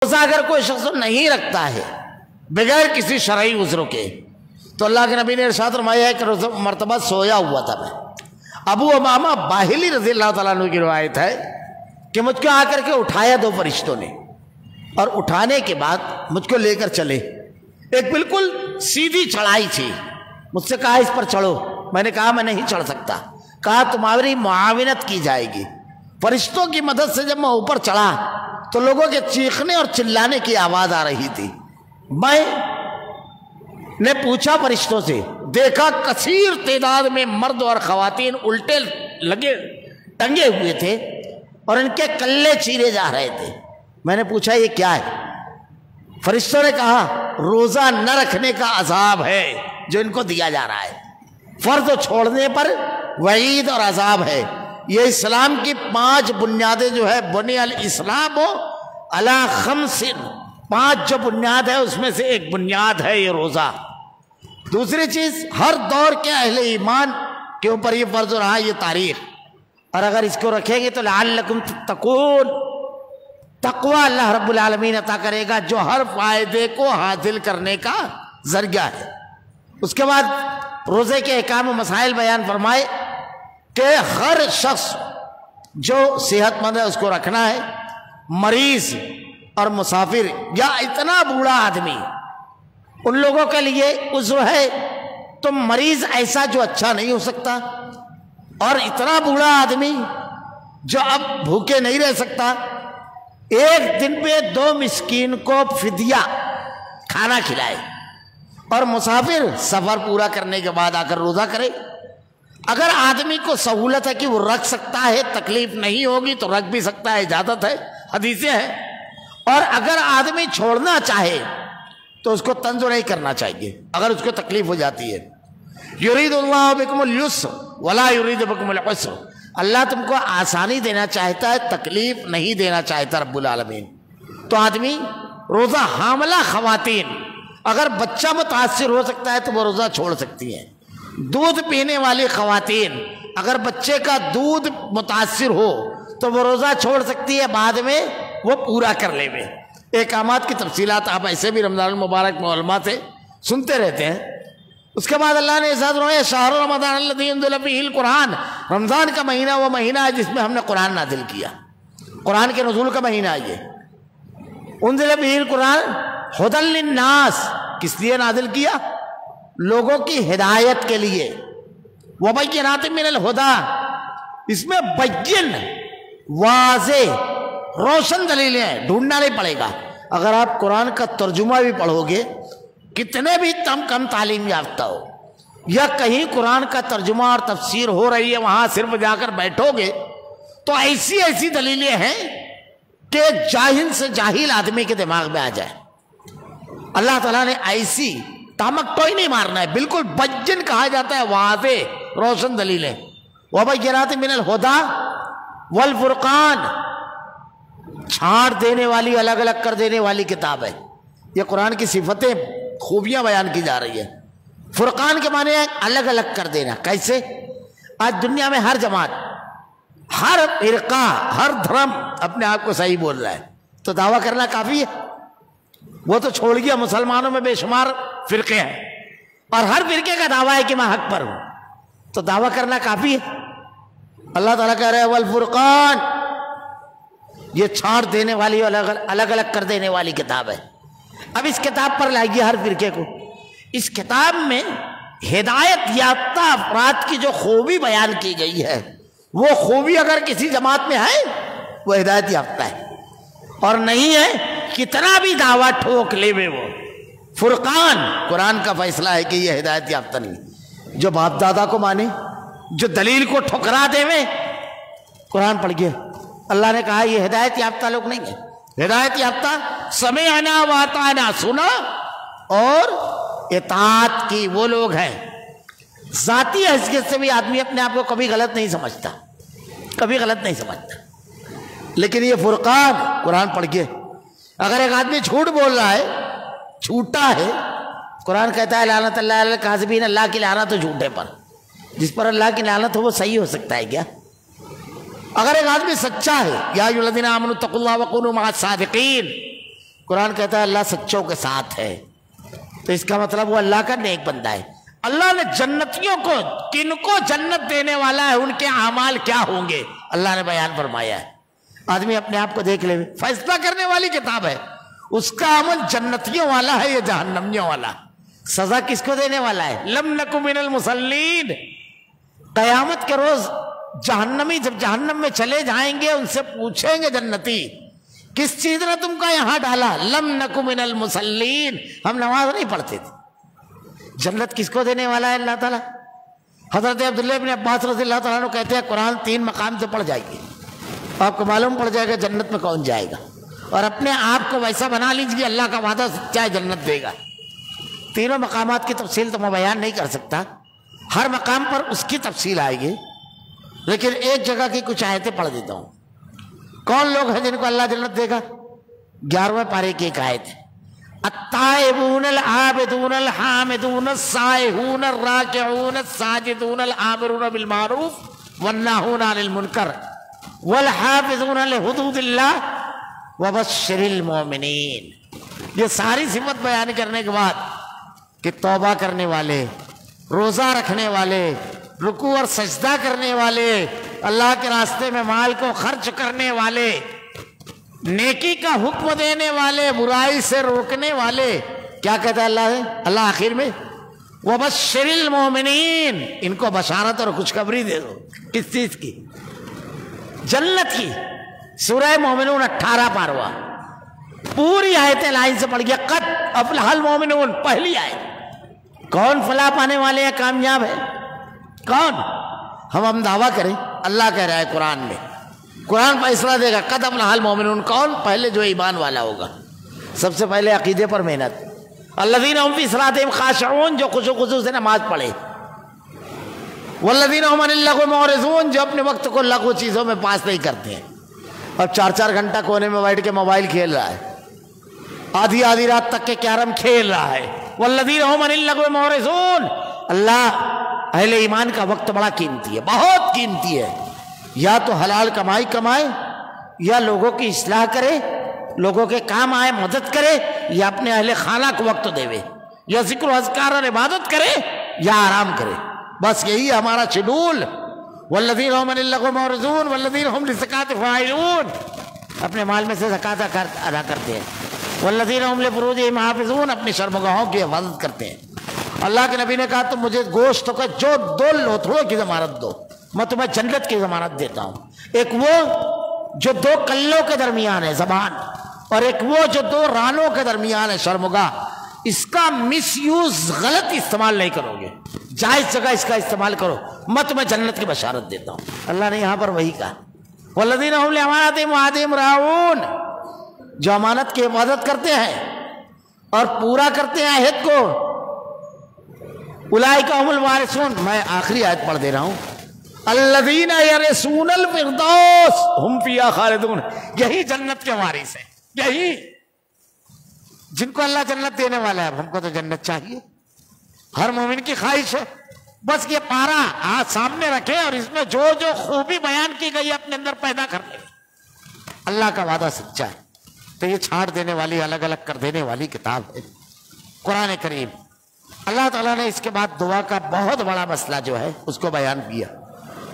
روزہ اگر کوئی شخص نہیں رکھتا ہے بغیر کسی شرعی عذر کے، تو اللہ کے نبی نے ارشاد فرمایا ہے کہ روزہ مرتبہ سویا ہوا تھا میں، ابو امامہ باہلی رضی اللہ تعالیٰ عنہ کی روایت ہے کہ مجھ کو آ کر کے اٹھایا دو فرشتوں نے، اور اٹھانے کے بعد مجھ کو لے کر چلے، ایک بالکل سیدھی چڑھائی تھی، مجھ سے کہا اس پر چڑھو، میں نے کہا میں نہیں چڑھ سکتا، کہا تمہاری معاونت کی جائے گی۔ فرشتوں کی مدد سے جب میں اوپر چڑھا تو لوگوں کے چیخنے اور چلانے کی آواز آ رہی تھی، میں نے پوچھا فرشتوں سے، دیکھا کثیر تعداد میں مرد اور خواتین الٹے لگے ٹنگے ہوئے تھے اور ان کے کلے چیرے جا رہے تھے۔ میں نے پوچھا یہ کیا ہے؟ فرشتوں نے کہا روزہ نہ رکھنے کا عذاب ہے جو ان کو دیا جا رہا ہے، فرض چھوڑنے پر وعید اور عذاب ہے۔ یہ اسلام کی 5 بنیادیں جو ہے، بنی الاسلام علی 5، 5 جو بنیاد ہے اس میں سے ایک بنیاد ہے یہ روزہ۔ دوسری چیز، ہر دور کے اہل ایمان کے اوپر یہ فرض رہا یہ تاریخ، اور اگر اس کو رکھیں گے تو لعلکم تتقون، تقوی اللہ رب العالمین عطا کرے گا جو ہر فائدے کو حاصل کرنے کا ذریعہ ہے۔ اس کے بعد روزے کے احکام و مسائل بیان فرمائے کہ ہر شخص جو صحت مند ہے اس کو رکھنا ہے، مریض اور مسافر یا اتنا بوڑھا آدمی، ان لوگوں کے لیے عذر ہے، تو مریض ایسا جو اچھا نہیں ہو سکتا، اور اتنا بوڑھا آدمی جو اب بھوکے نہیں رہ سکتا، ایک دن پہ 2 مسکین کو فدیہ کھانا کھلائے، اور مسافر سفر پورا کرنے کے بعد آ کر روزہ کرے۔ اگر آدمی کو سہولت ہے کہ وہ رکھ سکتا ہے، تکلیف نہیں ہوگی تو رکھ بھی سکتا ہے، اجازت ہے، حدیثیں ہیں، اور اگر آدمی چھوڑنا چاہے تو اس کو طنز نہیں کرنا چاہیے اگر اس کو تکلیف ہو جاتی ہے۔ یرید اللہ بکم اليسر ولا یرید بکم العسر، اللہ تم کو آسانی دینا چاہتا ہے، تکلیف نہیں دینا چاہتا رب العالمین۔ تو آدمی روزہ، حاملہ خواتین، اگر بچہ متاثر ہو سکتا ہے تو وہ روزہ چھوڑ سکتی ہیں۔ دودھ پینے والی خواتین اگر بچے کا دودھ متاثر ہو تو وہ روزہ چھوڑ سکتی ہے، بعد میں وہ پورا کر لے میں۔ احکامات کی تفصیلات آپ ایسے بھی رمضان المبارک میں علماء سے سنتے رہتے ہیں۔ اس کے بعد اللہ نے ارشاد فرمایا شہر رمضان الذی انزل فیہ القرآن، رمضان کا مہینہ وہ مہینہ ہے جس میں ہم نے قرآن نازل کیا، قرآن کے نزول کا مہینہ ہے یہ۔ انزل فیہ القرآن ھدی للناس، کس لیے نازل کیا؟ لوگوں کی ہدایت کے لیے۔ وبینات من الہدی، اس میں بین، واضح، روشن دلیلیں ہیں، ڈھونڈنا نہیں پڑے گا۔ اگر آپ قرآن کا ترجمہ بھی پڑھو گے، کتنے بھی کم تعلیم یافتہ ہو، یا کہیں قرآن کا ترجمہ اور تفسیر ہو رہی ہے وہاں صرف جا کر بیٹھو گے تو ایسی ایسی دلیلیں ہیں کہ جاہل سے جاہل آدمی کے دماغ میں آ جائے۔ اللہ تعالیٰ نے ایسی تامک تو ہی نہیں مارنا ہے، بالکل بجن کہا جاتا ہے، واضح روشن دلیلیں۔ وبینات من الہدی والفرقان، چھاڑ دینے والی، الگ الگ کر دینے والی کتاب ہے۔ یہ قرآن کی صفتیں، خوبیاں بیان کی جا رہی ہے۔ فرقان کے معنی ہے الگ الگ کر دینا۔ کیسے؟ آج دنیا میں ہر جماعت، ہر فرقہ، ہر دھرم اپنے آپ کو صحیح بول رہا ہے، تو دعویٰ کرنا کافی ہے؟ وہ تو چھوڑ گیا، مسلمانوں میں بے شمار فرقے ہیں، اور ہر فرقے کا دعویٰ ہے کہ میں حق پر ہوں، تو دعویٰ کرنا کافی ہے؟ اللہ تعالیٰ کہہ رہے ہیں والفرقان، یہ چھاڑ دینے والی، الگ الگ کر دینے والی کتاب ہے۔ اب اس کتاب پر لائیے ہر فرقے کو، اس کتاب میں ہدایت یافتہ افراد کی جو خوبی بیان کی گئی ہے، وہ خوبی اگر کسی جماعت میں ہے وہ ہدایت یافتہ ہے، اور نہیں ہے کتنا بھی دعویٰ ٹھوک لے میں وہ فرقان، قرآن کا فیصلہ ہے کہ یہ ہدایت یافتہ نہیں۔ جو باپ دادا کو مانے، جو دلیل کو ٹھکرا دے میں، قرآن پڑھ گیا، اللہ نے کہا یہ ہدایت یافتہ لوگ نہیں ہیں۔ ہدایت یافتہ سمعنا واطعنا، سنا اور اطاعت کی وہ لوگ ہیں۔ ذاتی حیثیت سے بھی آدمی اپنے آپ کو کبھی غلط نہیں سمجھتا، کبھی غلط نہیں سمجھتا، لیکن یہ فرقان قرآن پڑھ کے، اگر ایک آدمی جھوٹ بول رہا ہے، جھوٹا ہے، قرآن کہتا ہے لعنت اللہ علی الکاذبین، اللہ کی لعنت ہو جھوٹے پر، جس پر اللہ کی لعنت ہو وہ صحیح ہو سکتا ہے کیا؟ اگر ایک آدمی سچا ہے، یا ایھا الذین آمنوا اتقوا اللہ وکونوا مع الصادقین، قرآن کہتا ہے اللہ سچوں کے ساتھ ہے، تو اس کا مطلب وہ اللہ کا نیک بندہ ہے۔ اللہ نے جنتیوں کو، کن کو جنت دینے والا ہے، ان کے اعمال کیا ہوں گے اللہ نے بیان فرمایا ہے۔ آدمی اپنے آپ کو دیکھ لے، فیصلہ کرنے والی کتاب ہے، اس کا عمل جنتیوں والا ہے یا جہنمیوں والا، سزا کس کو دینے والا ہے۔ لم نکو من المصلین، قیامت کے روز جہنمی جب جہنم میں چلے جائیں گے ان سے پوچھیں گے جنتی کس چیز نے تم کو یہاں ڈالا، لم نکو من المصلین، ہم نماز نہیں پڑھتے تھے۔ جنت کس کو دینے والا ہے اللہ تعالیٰ؟ حضرت عبداللہ ابن عباس رضی اللہ تعالیٰ عنہ کہتے ہیں قرآن 3 مقام سے پڑھ جائے گی، آپ کو معلوم پڑ جائے گا جنت میں کون جائے گا، اور اپنے آپ کو ویسا بنا لیجیے اللہ کا وعدہ سچا ہے جنت دے گا۔ تینوں مقامات کی تفصیل تو میں بیان نہیں کر سکتا، ہر مقام پر اس کی تفصیل آئے گی، لیکن ایک جگہ کی کچھ آیتیں پڑھ دیتا ہوں۔ کون لوگ ہیں جن کو اللہ جنت دے گا؟ 11ویں پارے کی ایک آیت ہے، التائبون العابدون الحامدون السائحون الراکعون الساجدون الآمرون بالمعروف والناہون عن المنکر والحافظون لحدود اللہ وبشر المؤمنین۔ یہ ساری صفت بیان کرنے کے بعد کہ توبہ کرنے والے، روزہ رکھنے والے، رکوع اور سجدہ کرنے والے، اللہ کے راستے میں مال کو خرچ کرنے والے، نیکی کا حکم دینے والے، برائی سے روکنے والے، کیا کہتا ہے اللہ ہے؟ اللہ آخر میں وبشر المؤمنین، ان کو بشارت اور خوشخبری دے دو۔ کس چیز کی؟ جنت کی۔ سورہ مومنون 18 پاروا، پوری آیتیں لائن سے پڑھ گیا، قد افلح المؤمنون، پہلی آیت۔ کون فلاح پانے والے ہیں، کامیاب ہے؟ کون؟ ہم دعویٰ کریں، اللہ کہہ رہا ہے قرآن میں، قرآن فیصلہ دے گا، قد افلح المؤمنون، کون؟ پہلے جو ایمان والا ہوگا، سب سے پہلے عقیدے پر محنت، الذین هم فی صلاتہم خاشعون، جو خشوع خضوع سے نماز پڑھے، والذین هم عن اللغو معرضون، جو اپنے وقت کو لغو چیزوں میں پاس نہیں کرتے ہیں، اب 4 گھنٹہ کونے میں بیٹھ کے موبائل کھیل رہا ہے، آدھی رات تک کے کیرم کھیل رہا ہے، والذین هم عن اللغو معرضون۔ اللہ اہل ایمان کا وقت بڑا قیمتی ہے، بہت قیمتی ہے، یا تو حلال کمائی کمائے، یا لوگوں کی اصلاح کرے، لوگوں کے کام آئے مدد کرے، یا اپنے اہل خانہ کو وقت دے، یا ذکر و اذکار اور عبادت کرے، یا آرام کرے، بس یہی ہے ہمارا شیڈول۔ والذین هم عن اللغو معرضون والذین هم للزکاۃ فاعلون، اپنے مال میں سے زکوٰۃ ادا کرتے ہیں، والذین هم لفروجہم حافظون، اپنے شرمگاہوں کی حفاظت کرتے ہیں۔ اللہ کے نبی نے کہا تم مجھے گوشت کا جو 2 لوتھڑوں کی ضمانت دو، میں تمہیں جنت کی ضمانت دیتا ہوں۔ ایک وہ جو 2 کلوں کے درمیان ہے زبان، اور ایک وہ جو 2 رانوں کے درمیان ہے شرمگاہ، اس کا مس یوز، غلط استعمال نہیں کرو گے، جائز جگہ اس کا استعمال کرو، میں تمہیں جنت کی بشارت دیتا ہوں۔ اللہ نے یہاں پر وہی کہا، والذین هم لاماناتہم وعہدہم راعون، جو امانت کی حفاظت کرتے ہیں اور پورا کرتے ہیں عہد کو، اولئک هم الوارثون۔ میں آخری آیت پڑھ دے رہا ہوں، الذین یرثون الفردوس هم فیہا خالدون، یہی جنت کے وارث ہیں، یہی جن کو اللہ جنت دینے والا ہے۔ ہم کو تو جنت چاہیے، ہر مومن کی خواہش ہے، بس یہ پارا ہاتھ سامنے رکھے اور اس میں جو جو خوبی بیان کی گئی اپنے اندر پیدا کر لے۔ اللہ کا وعدہ سچا ہے، تو یہ چھاڑ دینے والی، الگ الگ کر دینے والی کتاب ہے قرآن کریم۔ اللہ تعالیٰ نے اس کے بعد دعا کا بہت بڑا مسئلہ جو ہے اس کو بیان کیا،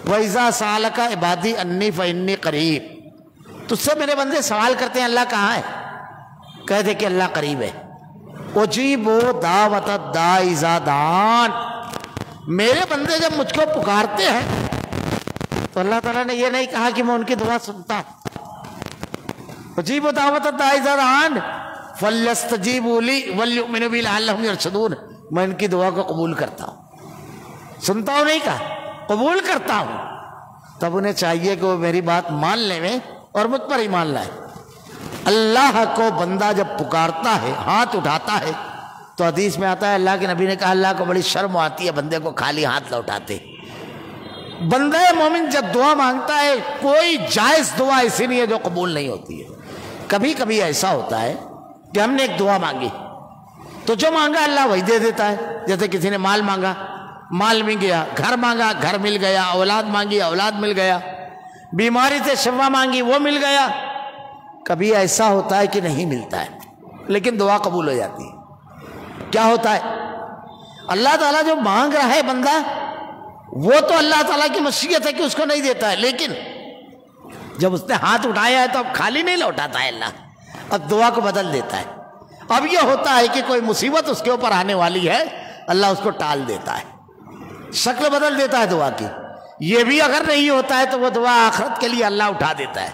وَإِذَا سَأَلَكَ عِبَادِي أَنِّي فَإِنِّي قَرِيبٌ، تجھ سے میرے بندے سوال کرتے ہیں اللہ کہاں ہے، کہہ دے کہ اللہ قریب ہے۔ اجیب دعوت الداعی اذا دعان، میرے بندے جب مجھ کو پکارتے ہیں تو اللہ تعالیٰ نے یہ نہیں کہا کہ میں ان کی دعا سنتا ہوں۔ اجیب دعوت الداعی اذا دعان فلیستجیبوا لی ولیؤمنوا بی لعلہم یرشدون، میں ان کی دعا کو قبول کرتا ہوں، سنتا ہوں نہیں کہا، قبول کرتا ہوں۔ تب انہیں چاہیے کہ وہ میری بات مان لیں اور مجھ پر ایمان لائیں۔ اللہ کو بندہ جب پکارتا ہے، ہاتھ اٹھاتا ہے، تو حدیث میں آتا ہے اللہ کے نبی نے کہا اللہ کو بڑی شرم آتی ہے بندے کو خالی ہاتھ لوٹاتے۔ بندہ مومن جب دعا مانگتا ہے، کوئی جائز دعا ایسی نہیں ہے جو قبول نہیں ہوتی ہے۔ کبھی کبھی ایسا ہوتا ہے کہ ہم نے ایک دعا مانگی تو جو مانگا اللہ وہی دے دیتا ہے، جیسے کسی نے مال مانگا، مال مل گیا، گھر مانگا، گھر مل گیا، اولاد مانگی، اولاد مل گیا، بیماری سے شفا مانگی، وہ مل گیا۔ کبھی ایسا ہوتا ہے کہ نہیں ملتا ہے، لیکن دعا قبول ہو جاتی ہے۔ کیا ہوتا ہے؟ اللہ تعالیٰ جو مانگ رہا ہے بندہ، وہ تو اللہ تعالیٰ کی مشیت ہے کہ اس کو نہیں دیتا ہے، لیکن جب اس نے ہاتھ اٹھایا ہے تو اب خالی نہیں لوٹاتا ہے اللہ، اب دعا کو بدل دیتا ہے۔ اب یہ ہوتا ہے کہ کوئی مصیبت اس کے اوپر آنے والی ہے، اللہ اس کو ٹال دیتا ہے، شکل بدل دیتا ہے دعا کی۔ یہ بھی اگر نہیں ہوتا ہے تو وہ دعا آخرت کے لیے اللہ اٹھا دیتا ہے۔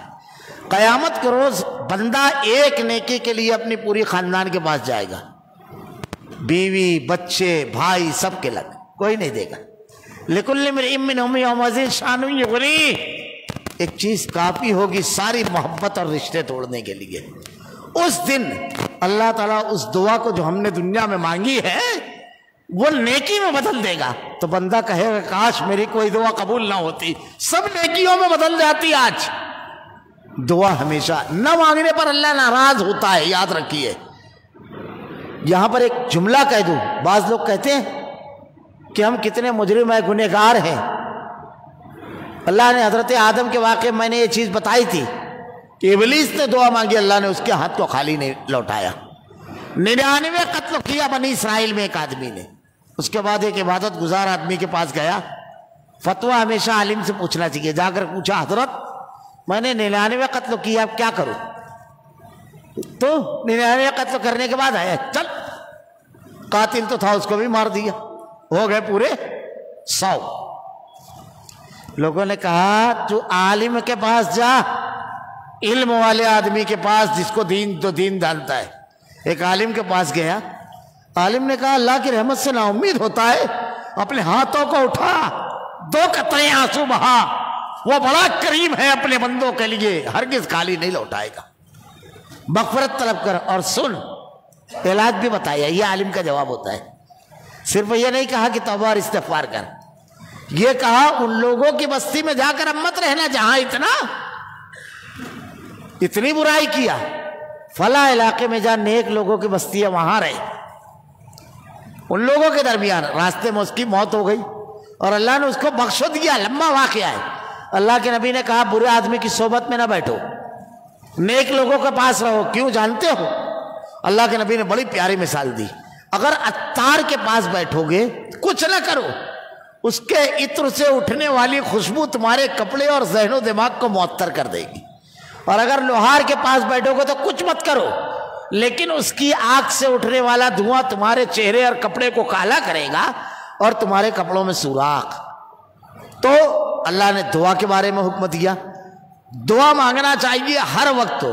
قیامت کے روز بندہ ایک نیکی کے لیے اپنی پوری خاندان کے پاس جائے گا، بیوی بچے بھائی سب کے لگ، کوئی نہیں دے گا۔ لِكُلِّ امْرِئٍ مِّنْهُمْ يَوْمَئِذٍ شَأْنٌ يُغْنِيهِ، ایک چیز کافی ہوگی ساری محبت اور رشتے توڑنے کے لیے۔ اس دن اللہ تعالیٰ اس دعا کو جو ہم نے دنیا میں مانگی ہے وہ نیکی میں بدل دے گا، تو بندہ کہے گا کاش میری کوئی دعا قبول نہ ہوتی، سب نیکیوں میں بدل جاتی۔ آج دعا ہمیشہ نہ مانگنے پر اللہ ناراض ہوتا ہے، یاد رکھیے۔ یہاں پر ایک جملہ کہہ دوں، بعض لوگ کہتے ہیں کہ ہم کتنے مجرم ہیں، گنہگار ہیں۔ اللہ نے حضرت آدم کے واقعے میں نے یہ چیز بتائی تھی کہ ابلیس نے دعا مانگی، اللہ نے اس کے ہاتھ کو خالی نہیں لوٹایا۔ 99 قتل کیا بنی اسرائیل میں ایک آدمی نے، اس کے بعد ایک عبادت گزار آدمی کے پاس گیا، فتویٰ ہمیشہ عالم سے پوچھنا چاہیے۔ جا کر پوچھا حضرت میں نے 99 قتل کیا، اب کیا کروں؟ تو 99 قتل کرنے کے بعد آیا، چل قاتل تو تھا اس کو بھی مار دیا، ہو گئے پورے 100۔ لوگوں نے کہا تو عالم کے پاس جا، علم والے آدمی کے پاس جس کو دین تو دین جانتا ہے۔ ایک عالم کے پاس گیا، عالم نے کہا اللہ کی رحمت سے نا امید ہوتا ہے، اپنے ہاتھوں کو اٹھا، 2 قطرے آنسو بہا، وہ بڑا کریم ہے اپنے بندوں کے لیے، ہرگز خالی نہیں لوٹائے گا، مغفرت طلب کر اور سن۔ علاج بھی بتایا، یہ عالم کا جواب ہوتا ہے۔ صرف یہ نہیں کہا کہ توبہ اور استغفار کر، یہ کہا ان لوگوں کی بستی میں جا کر اب مت رہنا جہاں اتنی برائی کیا، فلاں علاقے میں جا، نیک لوگوں کی بستی ہے وہاں رہے۔ ان لوگوں کے درمیان راستے میں اس کی موت ہو گئی اور اللہ نے اس کو بخش دیا، لمبا واقعہ ہے۔ اللہ کے نبی نے کہا برے آدمی کی صحبت میں نہ بیٹھو، نیک لوگوں کے پاس رہو۔ کیوں جانتے ہو؟ اللہ کے نبی نے بڑی پیاری مثال دی، اگر عطار کے پاس بیٹھو گے کچھ نہ کرو، اس کے عطر سے اٹھنے والی خوشبو تمہارے کپڑے اور ذہن و دماغ کو معطر کر دے گی، اور اگر لوہار کے پاس بیٹھو گے تو کچھ مت کرو، لیکن اس کی آنکھ سے اٹھنے والا دھواں تمہارے چہرے اور کپڑے کو کالا کرے گا اور تمہارے کپڑوں میں سوراخ۔ تو اللہ نے دعا کے بارے میں حکم دیا، دعا مانگنا چاہیے ہر وقت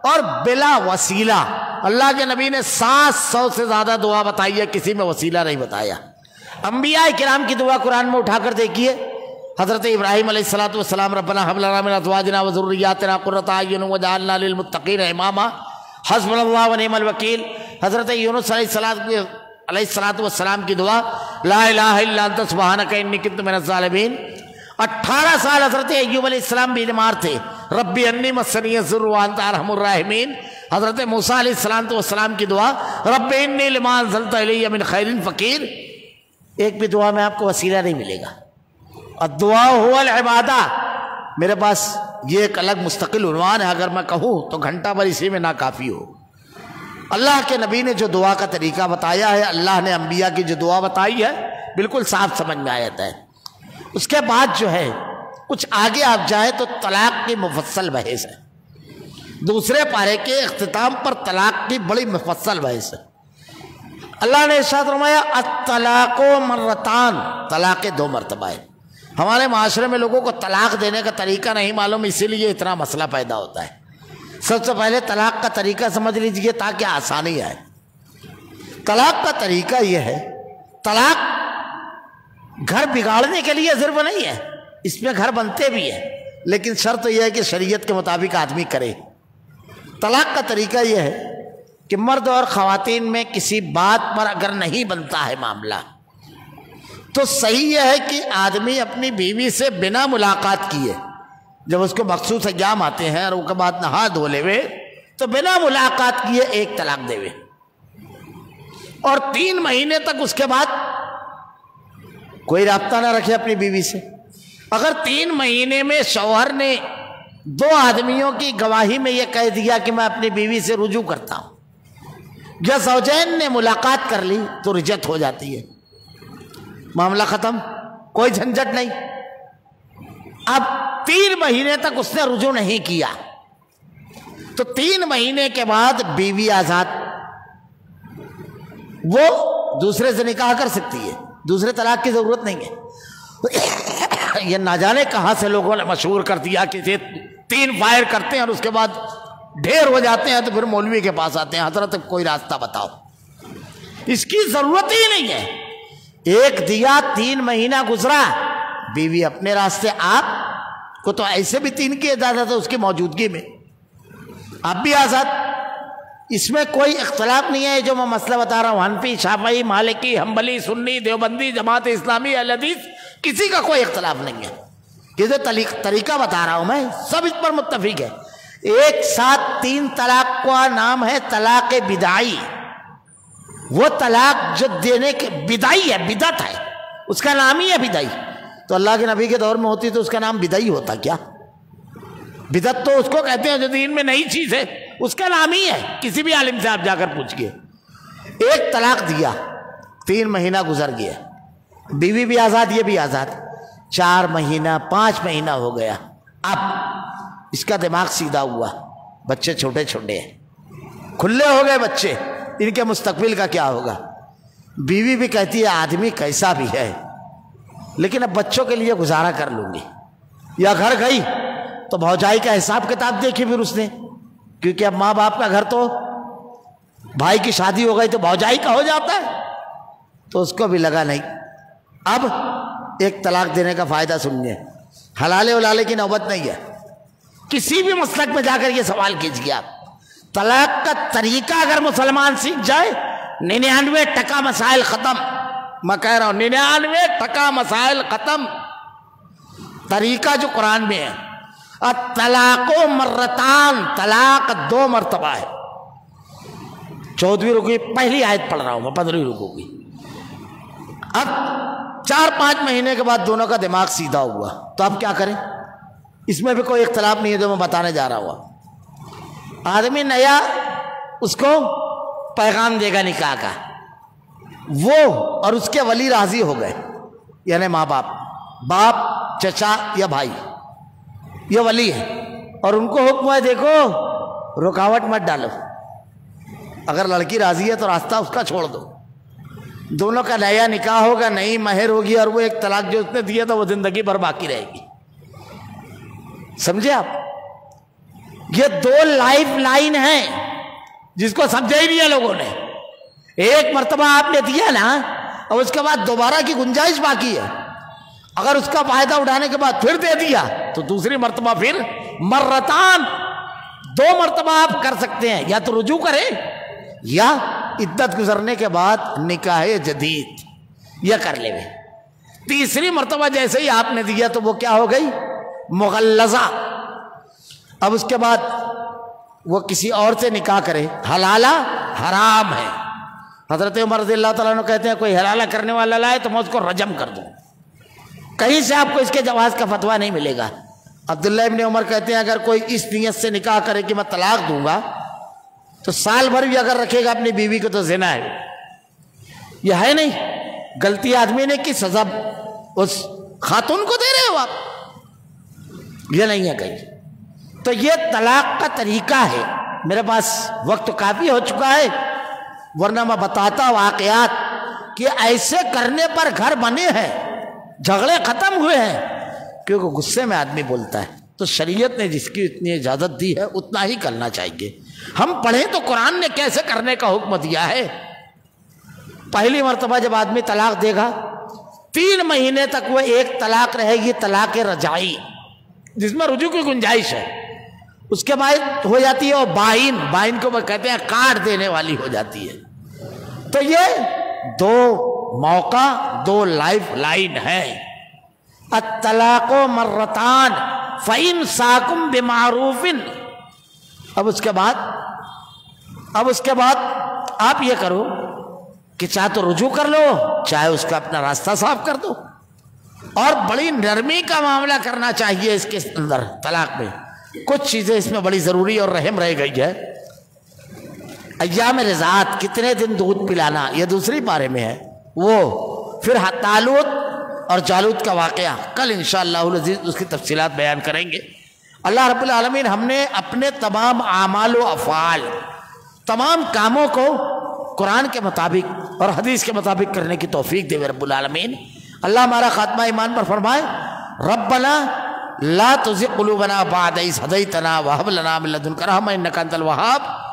اور بلا وسیلہ۔ اللہ کے نبی نے 700 سے زیادہ دعا بتائی ہے، کسی میں وسیلہ نہیں بتایا۔ انبیاء کرام کی دعا قرآن میں اٹھا کر دیکھیے، حضرت ابراہیم علیہ السلام ربنا هب لنا من ازواجنا وذرياتنا قرة اعين واجعلنا للمتقين اماما، حسبنا اللہ ونعم الوکیل۔ حضرت یونس علیہ السلام کی دعا لا الہ الا انت سبحانک انی کنت من الظالمین۔ 18 سال حضرت ایوب علیہ السلام بیمار تھے، ربی انی مسنی الضر وانت ارحم الراحمین۔ حضرت موسیٰ علیہ السلام کی دعا رب انی لما انزلت الی من خیر فقیر۔ ایک بھی دعا میں آپ کو وسیلہ نہیں ملے گا۔ الدعاء هو العبادہ، میرے پاس یہ ایک الگ مستقل عنوان ہے، اگر میں کہوں تو گھنٹہ بھر اسی میں ناکافی ہو۔ اللہ کے نبی نے جو دعا کا طریقہ بتایا ہے، اللہ نے انبیاء کی جو دعا بتائی ہے بالکل صاف سمجھ میں آ جاتا ہے۔ اس کے بعد جو ہے کچھ آگے آپ جائیں تو طلاق کی مفصل بحث ہے، دوسرے پارے کے اختتام پر طلاق کی بڑی مفصل بحث ہے۔ اللہ نے ارشاد فرمایا الطلاق مرتان، طلاق 2 مرتبہ ہے۔ ہمارے معاشرے میں لوگوں کو طلاق دینے کا طریقہ نہیں معلوم، اسی لیے اتنا مسئلہ پیدا ہوتا ہے۔ سب سے پہلے طلاق کا طریقہ سمجھ لیجئے تاکہ آسانی آئے۔ طلاق کا طریقہ یہ ہے، طلاق گھر بگاڑنے کے لیے ضرور نہیں ہے، اس میں گھر بنتے بھی ہیں، لیکن شرط یہ ہے کہ شریعت کے مطابق آدمی کرے۔ طلاق کا طریقہ یہ ہے کہ مرد اور خواتین میں کسی بات پر اگر نہیں بنتا ہے معاملہ، تو صحیح یہ ہے کہ آدمی اپنی بیوی سے بنا ملاقات کیے، جب اس کو مخصوص ایام آتے ہیں اور ان کے بعد نہا دھو لے وے تو بنا ملاقات کیے 1 طلاق دے وے، اور 3 مہینے تک اس کے بعد کوئی رابطہ نہ رکھے اپنی بیوی سے۔ اگر 3 مہینے میں شوہر نے 2 آدمیوں کی گواہی میں یہ کہہ دیا کہ میں اپنی بیوی سے رجوع کرتا ہوں، یا زوجین نے ملاقات کر لی تو رجت ہو جاتی ہے، معاملہ ختم، کوئی جھنجھٹ نہیں۔ اب 3 مہینے تک اس نے رجوع نہیں کیا تو 3 مہینے کے بعد بیوی آزاد، وہ دوسرے سے نکاح کر سکتی ہے، دوسرے طلاق کی ضرورت نہیں ہے۔ یہ نہ جانے کہاں سے لوگوں نے مشہور کر دیا کہ یہ 3 فائر کرتے ہیں اور اس کے بعد ڈھیر ہو جاتے ہیں تو پھر مولوی کے پاس آتے ہیں، حضرت کوئی راستہ بتاؤ۔ اس کی ضرورت ہی نہیں ہے، ایک دیا 3 مہینہ گزرا، بیوی اپنے راستے، آپ کو تو ایسے بھی 3 کی اجازت ہے اس کی موجودگی میں، آپ بھی آزاد، اس میں کوئی اختلاف نہیں ہے۔ جو میں مسئلہ بتا رہا ہوں، حنفی، شافعی، مالکی، حنبلی، سنی، دیوبندی، جماعت اسلامی، اہل حدیث، کسی کا کوئی اختلاف نہیں ہے۔ یہ جو طریقہ بتا رہا ہوں میں، سب اس پر متفق ہے۔ ایک ساتھ 3 طلاق کا نام ہے طلاق بدعی، وہ طلاق جو دینے کے بدعی ہے، بدعت ہے، اس کا نام ہی ہے بدعی۔ تو اللہ کے نبی کے دور میں ہوتی تو اس کا نام بدعی ہوتا کیا؟ بدعت تو اس کو کہتے ہیں جو دین میں نئی چیز ہے، اس کا نام ہی ہے، کسی بھی عالم سے آپ جا کر پوچھئے۔ ایک طلاق دیا، 3 مہینہ گزر گیا، بیوی بھی آزاد، یہ بھی آزاد، 4 مہینہ 5 مہینہ ہو گیا، اب اس کا دماغ سیدھا ہوا، بچے چھوٹے چھوٹے ہیں، کھلے ہو گئے بچے، ان کے مستقبل کا کیا ہوگا؟ بیوی بھی کہتی ہے آدمی کیسا بھی ہے لیکن اب بچوں کے لیے گزارا کر لوں گی، یا گھر گئی تو بھوجائی کا حساب کتاب دیکھی پھر اس نے، کیونکہ اب ماں باپ کا گھر تو، بھائی کی شادی ہو گئی تو بھوجائی کا ہو جاتا ہے، تو اس کو بھی لگا نہیں۔ اب ایک طلاق دینے کا فائدہ سنیے، حلالے ولالے کی نوبت نہیں ہے، کسی بھی مسلک میں جا کر یہ سوال کیجیے آپ، طلاق کا طریقہ اگر مسلمان سیکھ جائے 99% مسائل ختم، میں کہہ رہا ہوں 99% مسائل ختم۔ طریقہ جو قرآن میں ہے، الطلاق مرتان، طلاق 2 مرتبہ ہے۔ 14ویں رکوع کی پہلی آیت پڑھ رہا ہوں میں، 15ویں رکوع کی۔ اب 4-5 مہینے کے بعد دونوں کا دماغ سیدھا ہوا تو اب کیا کریں؟ اس میں بھی کوئی اختلاف نہیں ہے جو میں بتانے جا رہا ہوں۔ آدمی نیا اس کو پیغام دے گا نکاح کا، وہ اور اس کے ولی راضی ہو گئے، یعنی ماں باپ، باپ، چچا یا بھائی، یہ ولی ہے، اور ان کو حکم ہے دیکھو رکاوٹ مت ڈالو، اگر لڑکی راضی ہے تو راستہ اس کا چھوڑ دو۔ دونوں کا نیا نکاح ہوگا، نئی مہر ہوگی، اور وہ ایک طلاق جو اس نے دیا تھا وہ زندگی بھر باقی رہے گی۔ سمجھے آپ؟ یہ 2 لائف لائن ہیں جس کو سمجھا ہی نہیں ہے لوگوں نے۔ ایک مرتبہ آپ نے دیا نا، اور اس کے بعد دوبارہ کی گنجائش باقی ہے، اگر اس کا فائدہ اٹھانے کے بعد پھر دے دیا تو دوسری مرتبہ پھر مرتان، 2 مرتبہ آپ کر سکتے ہیں، یا تو رجوع کریں یا عدت گزرنے کے بعد نکاح جدید یا کر لے۔ تیسری مرتبہ جیسے ہی آپ نے دیا تو وہ کیا ہو گئی؟ مغلظہ۔ اب اس کے بعد وہ کسی اور سے نکاح کرے، حلالہ حرام ہے۔ حضرت عمر رضی اللہ تعالیٰ عنہ کہتے ہیں کوئی حلالہ کرنے والا لائے تو میں اس کو رجم کر دوں، کہیں سے آپ کو اس کے جواز کا فتویٰ نہیں ملے گا۔ عبداللہ ابن عمر کہتے ہیں اگر کوئی اس نیت سے نکاح کرے کہ میں طلاق دوں گا تو سال بھر بھی اگر رکھے گا اپنی بیوی کو تو زنا ہے۔ یہ ہے نہیں، غلطی آدمی نے کی، سزا اس خاتون کو دے رہے ہو آپ، یہ نہیں ہے کہیں۔ تو یہ طلاق کا طریقہ ہے۔ میرے پاس وقت کافی ہو چکا ہے، ورنہ میں بتاتا واقعات کہ ایسے کرنے پر گھر بنے ہیں، جھگڑے ختم ہوئے ہیں، کیونکہ غصے میں آدمی بولتا ہے۔ تو شریعت نے جس کی اتنی اجازت دی ہے اتنا ہی کرنا چاہیے۔ ہم پڑھیں تو قرآن نے کیسے کرنے کا حکم دیا ہے۔ پہلی مرتبہ جب آدمی طلاق دے گا 3 مہینے تک وہ ایک طلاق رہے گی، طلاق رجعی، جس میں رجوع کی گنجائش ہے۔ اس کے بعد ہو جاتی ہے اور بائن، بائن کو وہ کہتے ہیں کاٹ دینے والی ہو جاتی ہے۔ تو یہ 2 موقع، 2 لائف لائن ہے۔ الطلاق مرتان فإمساکم بمعروف۔ اب اس کے بعد آپ یہ کرو کہ چاہے تو رجوع کر لو، چاہے اس کا اپنا راستہ صاف کر دو، اور بڑی نرمی کا معاملہ کرنا چاہیے اس کے اندر۔ طلاق میں کچھ چیزیں اس میں بڑی ضروری اور رحم رہ گئی ہے۔ ایام رضاعت کتنے دن دودھ پلانا یہ دوسری پارے میں ہے وہ، پھر طالوت اور جالوت کا واقعہ کل انشاءاللہ العزیز اس کی تفصیلات بیان کریں گے۔ اللہ رب العالمین ہم نے اپنے تمام اعمال و افعال، تمام کاموں کو قرآن کے مطابق اور حدیث کے مطابق کرنے کی توفیق دے رب العالمین۔ اللہ ہمارا خاتمہ ایمان پر فرمائے، ربنا لا تزغ قلوبنا بعد إذ هديتنا وهب لنا من لدنك رحمة إنك أنت الوهاب